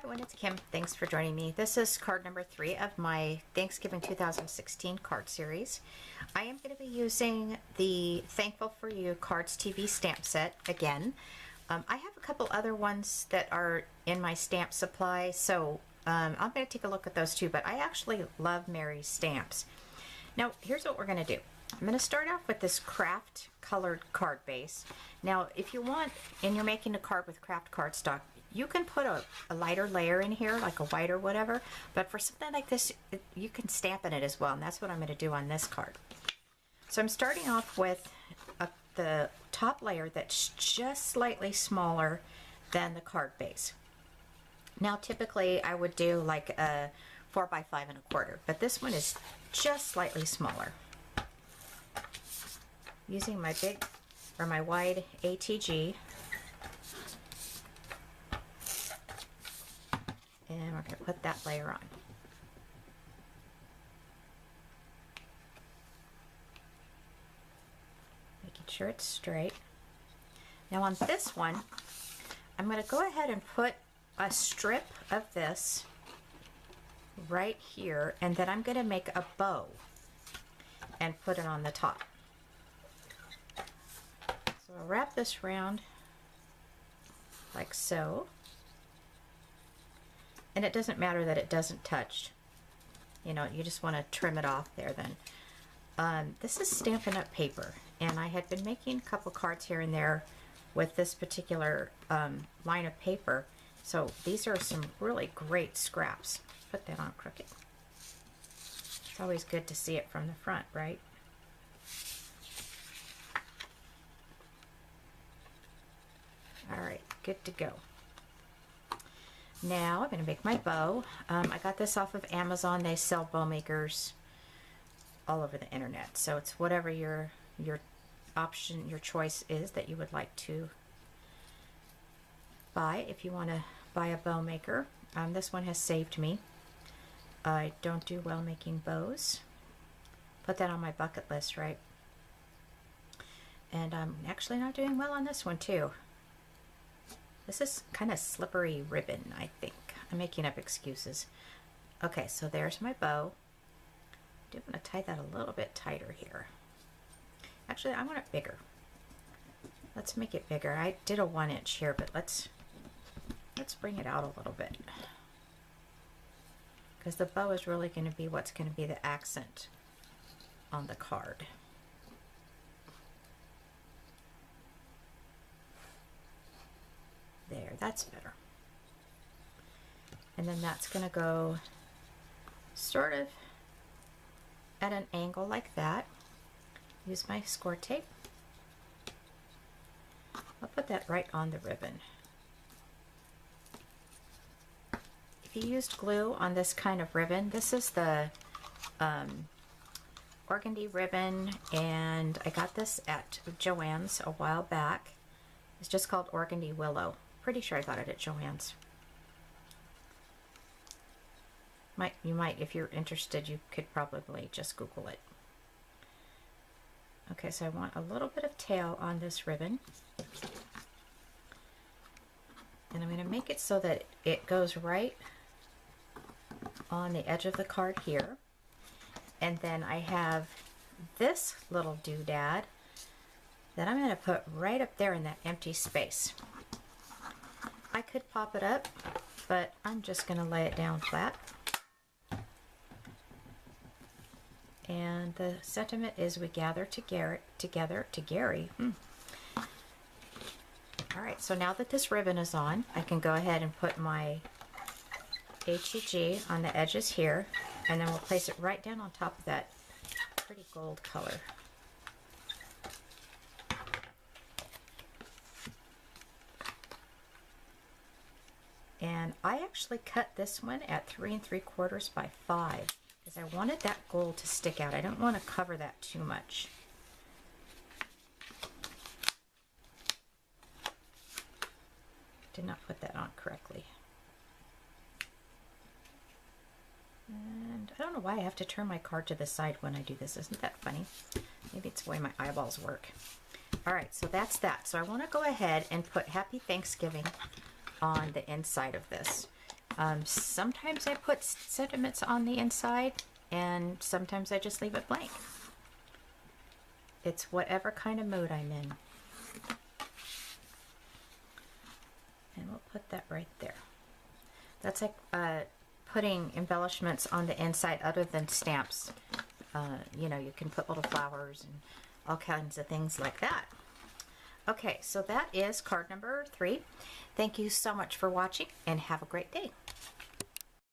everyone, it's Kim. Thanks for joining me. This is card number 3 of my Thanksgiving 2016 card series. I am going to be using the Thankful for You Cards TV stamp set again. I have a couple other ones that are in my stamp supply, so I'm going to take a look at those too, but I actually love Mary's stamps. Now, here's what we're going to do. I'm going to start off with this craft colored card base. Now, if you want, and you're making a card with craft cardstock, you can put a lighter layer in here, like a white or whatever, but for something like this, you can stamp in it as well, and that's what I'm going to do on this card. So I'm starting off with the top layer that's just slightly smaller than the card base. Now, typically, I would do like a 4 by 5 1/4, but this one is just slightly smaller. Using my big, or my wide ATG, and we're going to put that layer on. Making sure it's straight. Now on this one, I'm going to go ahead and put a strip of this right here, and then I'm going to make a bow and put it on the top. So I'll wrap this around like so. And it doesn't matter that it doesn't touch. You know, you just want to trim it off there then. This is Stampin' Up! Paper, and I had been making a couple cards here and there with this particular line of paper. So these are some really great scraps. Put that on crooked. It's always good to see it from the front, right? All right, good to go. Now I'm going to make my bow. I got this off of Amazon. They sell bow makers all over the internet. So it's whatever your option, your choice is that you would like to buy. If you want to buy a bow maker, this one has saved me. I don't do well making bows. Put that on my bucket list, right? And I'm actually not doing well on this one too. This is kind of slippery ribbon, I think. I'm making up excuses. Okay, so there's my bow. I do want to tie that a little bit tighter here. Actually, I want it bigger. Let's make it bigger. I did a 1 inch here, but let's bring it out a little bit. Because the bow is really going to be what's going to be the accent on the card. There, that's better. And then that's going to go sort of at an angle like that. Use my score tape. I'll put that right on the ribbon. If you used glue on this kind of ribbon, this is the organdy ribbon, and I got this at Joann's a while back. It's just called Organdy Willow. Pretty sure I got it at Joann's. You might, if you're interested, you could probably just Google it. Okay, so I want a little bit of tail on this ribbon. And I'm going to make it so that it goes right on the edge of the card here. And then I have this little doodad that I'm going to put right up there in that empty space. I could pop it up, but I'm just going to lay it down flat. And the sentiment is we gather together to Gary. All right, so now that this ribbon is on, I can go ahead and put my HEG on the edges here, and then we'll place it right down on top of that pretty gold color. And I actually cut this one at 3 3/4 by 5 because I wanted that gold to stick out. I don't want to cover that too much. Did not put that on correctly. And I don't know why I have to turn my card to the side when I do this. Isn't that funny? Maybe it's the way my eyeballs work. All right, so that's that. So I want to go ahead and put Happy Thanksgiving on the inside of this. Sometimes I put sentiments on the inside, and sometimes I just leave it blank. It's whatever kind of mood I'm in. And we'll put that right there. That's like putting embellishments on the inside other than stamps. You know, you can put little flowers and all kinds of things like that. Okay, so that is card number 3. Thank you so much for watching, and have a great day.